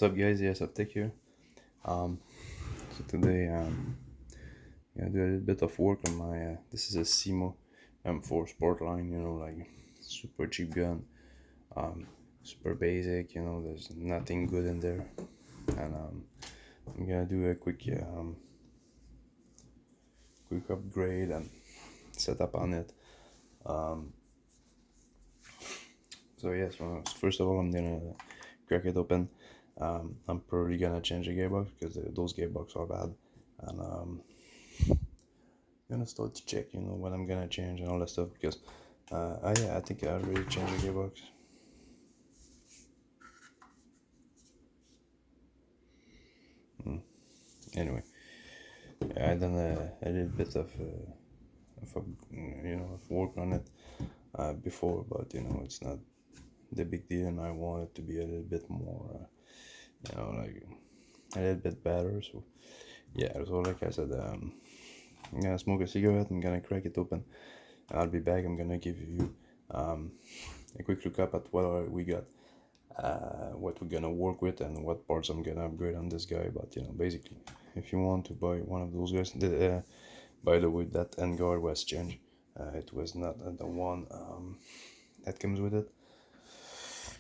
What's up, guys? Airsoft Tech here. So today gonna do a little bit of work on my this is a Cyma M4 Sportline, like super cheap gun, super basic, there's nothing good in there. And I'm gonna do a quick upgrade and setup on it. So yes, first of all, I'm gonna crack it open. I'm probably gonna change the gearbox because those gearbox are bad, and gonna start to check, what I'm gonna change and all that stuff, because I think I already changed the gearbox. Anyway, I done a little bit of work on it before, but it's not the big deal, and I want it to be a little bit more, like a little bit better. So yeah, so like I said, I'm gonna smoke a cigarette, I'm gonna crack it open, and I'll be back. I'm gonna give you a quick look up at what we got, what we're gonna work with, and what parts I'm gonna upgrade on this guy. But basically, if you want to buy one of those guys, by the way, that end guard was changed. It was not the one that comes with it.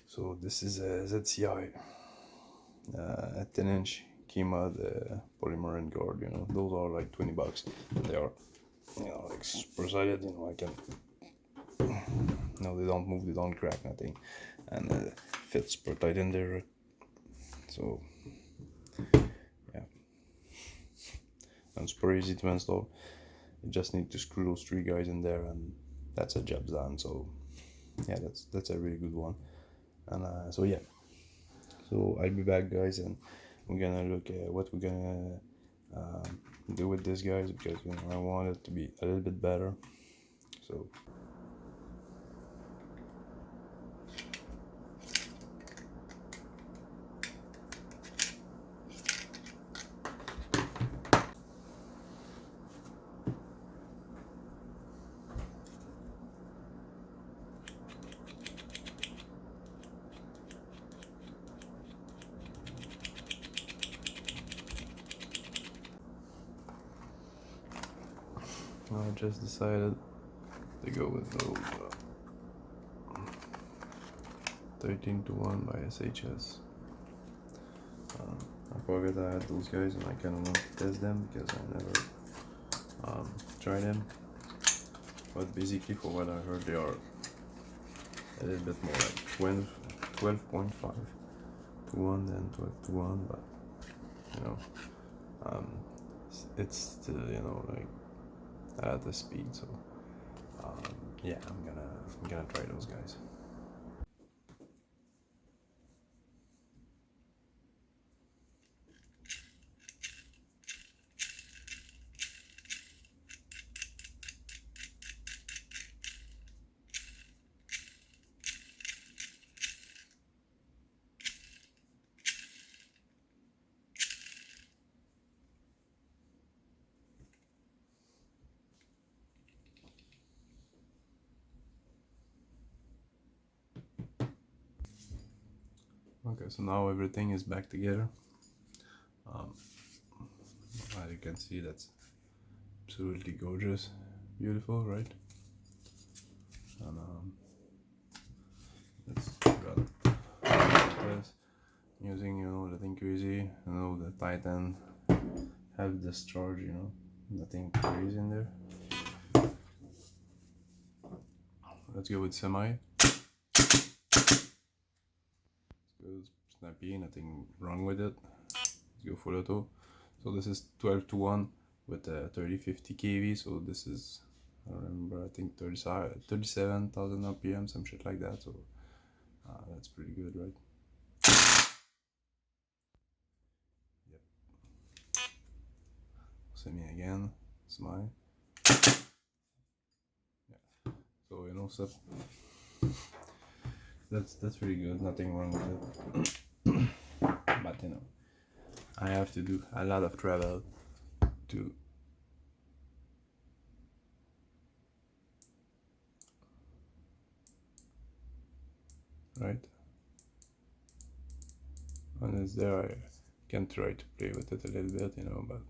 So this is a ZCI, a 10-inch Cyma polymer end guard. Those are like $20, and they are like super solid. I can they don't move, they don't crack, nothing, and fits super tight in there. So yeah, and super easy to install. You just need to screw those 3 guys in there, and that's a job done. So yeah, that's a really good one. And so yeah, so I'll be back, guys, and we're gonna look at what we're gonna do with this, guys, because I want it to be a little bit better. So I just decided to go with those 13-1 by SHS. I forgot I had those guys, and I kind of want to test them because I never tried them. But basically, for what I heard, they are a little bit more like 12.5 to 1 than 12 to 1, but it's still like at the speed. So yeah, I'm gonna try those guys. Okay, so now everything is back together. As you can see, that's absolutely gorgeous, beautiful, right? And let's run this using nothing crazy. The Titan have discharge, nothing crazy in there. Let's go with semi. Good, snappy, nothing wrong with it. Let's go full auto. So this is 12 to 1 with 3050 kV. So this is, I don't remember, I think 37,000 RPM, some shit like that. So that's pretty good, right? Yep. Semi again, smile. Yeah. So stuff. That's pretty good. Nothing wrong with it. But I have to do a lot of travel to right. when it's there, I can try to play with it a little bit, you know, but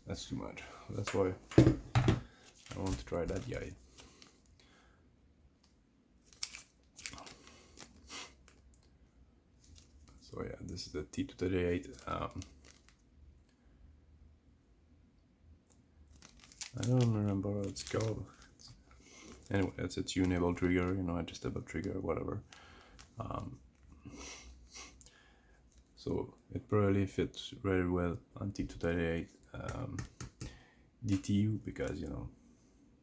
that's too much. That's why I want to try that guide. So yeah, this is the T238. I don't remember what it's called. Anyway, it's a tunable trigger, you know, adjustable trigger, whatever. So it probably fits very well on T238 DTU, because, you know,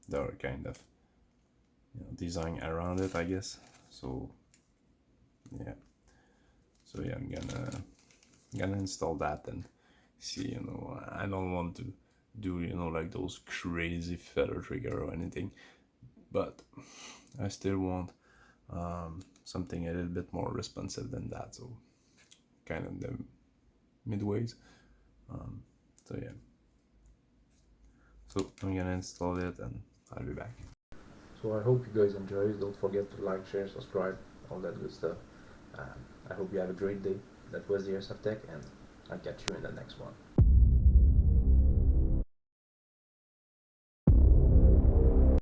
there are kind of, you know, design around it, I guess. So yeah, I'm gonna install that and see, you know, I don't want to do, you know, like those crazy feather trigger or anything, but I still want something a little bit more responsive than that, so kind of the midways. So yeah, so I'm gonna install it and I'll be back. So I hope you guys enjoyed. Don't forget to like, share, subscribe, all that good stuff. I hope you have a great day. That was the Airsoft Tech, and I'll catch you in the next one.